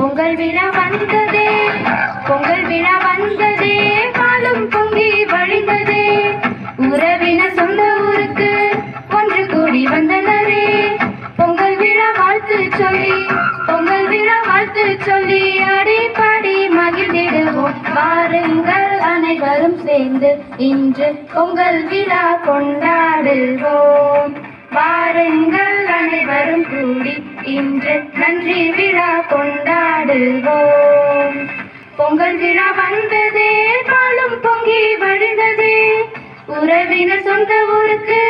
பொங்கல் விழா வந்ததே, பொங்கல் விழா வந்ததே, பாலும் பொங்கி வழிந்ததே. உறவினர் சொந்த ஊருக்கு ஒன்று கூடி வந்தனரே. பொங்கல் விழா வாழ்த்து சொல்லி, பொங்கல் விழா வாழ்த்து சொல்லி ஆடி பாடி மகிழ்ந்திடுவோம். வாருங்கள் அனைவரும் சேர்ந்து இன்று பொங்கல் விழா கொண்டாடுவோம். வாருங்கள் அனைவரும் கூடி இன்று நன்றி விழா கொண்டாடுவோம். பொங்கல் விழா வந்ததே, பாலும் பொங்கி வழிந்ததே. உறவினர் சொந்த ஊருக்கு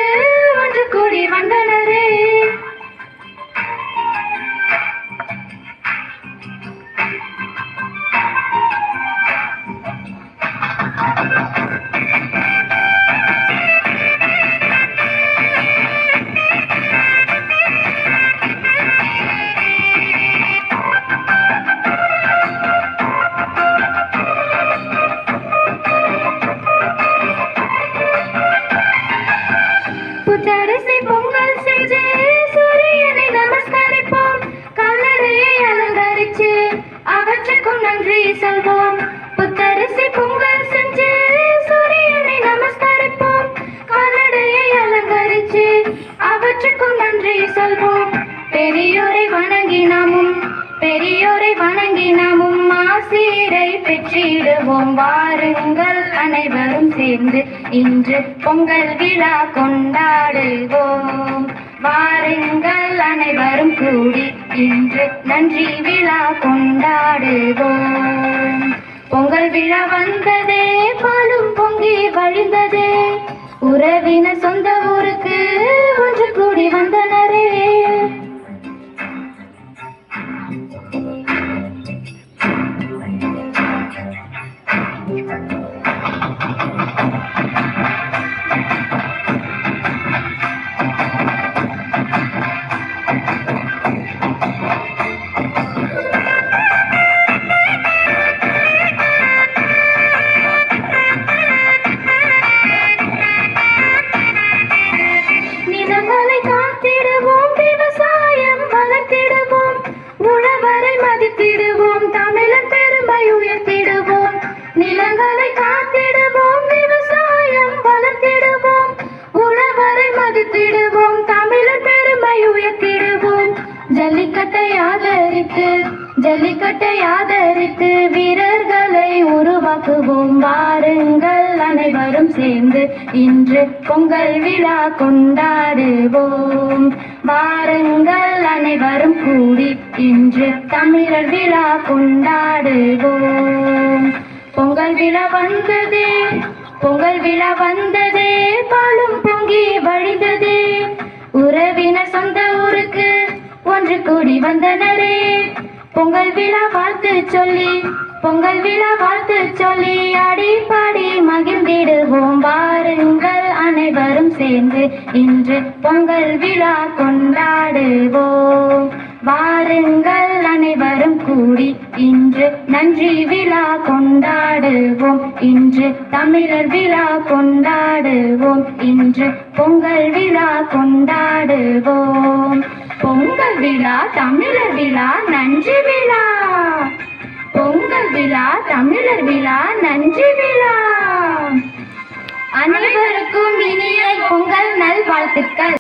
ஒன்று கூடி வந்தனரே. புத்தரிசி பொங்கல் செஞ்சு சூரியனை நமஸ்கரிப்போம். கல்லறையை அலங்கரிச்சு அவற்றுக்கும் நன்றி சொல்வோம். புத்தரிசி பொங்கல் செஞ்சு சூரியனை நமஸ்கரிப்போம். கல்லறையை அலங்கரிச்சு அவற்றுக்கும் நன்றி சொல்வோம். பெரியோரை வணங்கி நாமும், பெரியோரை வணங்கி நாமும் ஆசீரை பெற்றிடுவோம். வாருங்கள் அனைவரும் சேர்ந்து இன்று பொங்கல் விழா கொண்டாடுவோம். வாருங்கள் அனைவரும் கூடி இன்று நன்றி விழா கொண்டாடுவோம். பொங்கல் விழா வந்ததே, பாலும் பொங்கி வழிந்ததே. உறவினர் சொந்த ஊருக்கு ஒன்று கூடி வந்தனரே. நிலங்களை காத்திடுவோம், விவசாயம் வளர்த்திடுவோம். உழவரை மதித்திடுவோம், தமிழர் பெருமை உயர்த்திடுவோம். நிலங்களை காத்திடுவோம், விவசாயம் வளர்த்திடுவோம். உழவரை மதித்திடுவோம், தமிழர் பெருமை உயர்த்திடுவோம். ஜல்லிக்கட்டை ஆதரித்து, ஜல்லிக்கட்டை ஆதரித்து வீரர்களை உருவாக்குவோம். வாருங்கள் அனைவரும் சேர்ந்து இன்று பொங்கல் விழா கொண்டாடுவோம். வாருங்கள் அனைவரும் கூடி இன்று தமிழர் விழா கொண்டாடுவோம். பொங்கல் விழா வந்ததே, பொங்கல் விழா வந்ததே, பாலும் பொங்கி வழிந்ததே. உறவினர் சொந்த ஊருக்கு ஒன்று கூடி வந்தனரே. பொங்கல் விழா வாழ்த்து சொல்லி, பொங்கல் விழா வாழ்த்து சொல்லி ஆடி பாடி மகிழ்ந்திடுவோம். வாருங்கள் அனைவரும் சேர்ந்து இன்று பொங்கல் விழா கொண்டாடுவோம். வாருங்கள் அனைவரும் கூடி இன்று நன்றி விழா கொண்டாடுவோம். இன்று தமிழர் விழா கொண்டாடுவோம். இன்று பொங்கல் விழா கொண்டாடுவோம். பொங்கல் விழா தமிழர் விழா நன்றி விழா. பொங்கல் விழா தமிழர் விழா நன்றி விழா. அனைவருக்கும் இனிய பொங்கல் நல்வாழ்த்துக்கள்.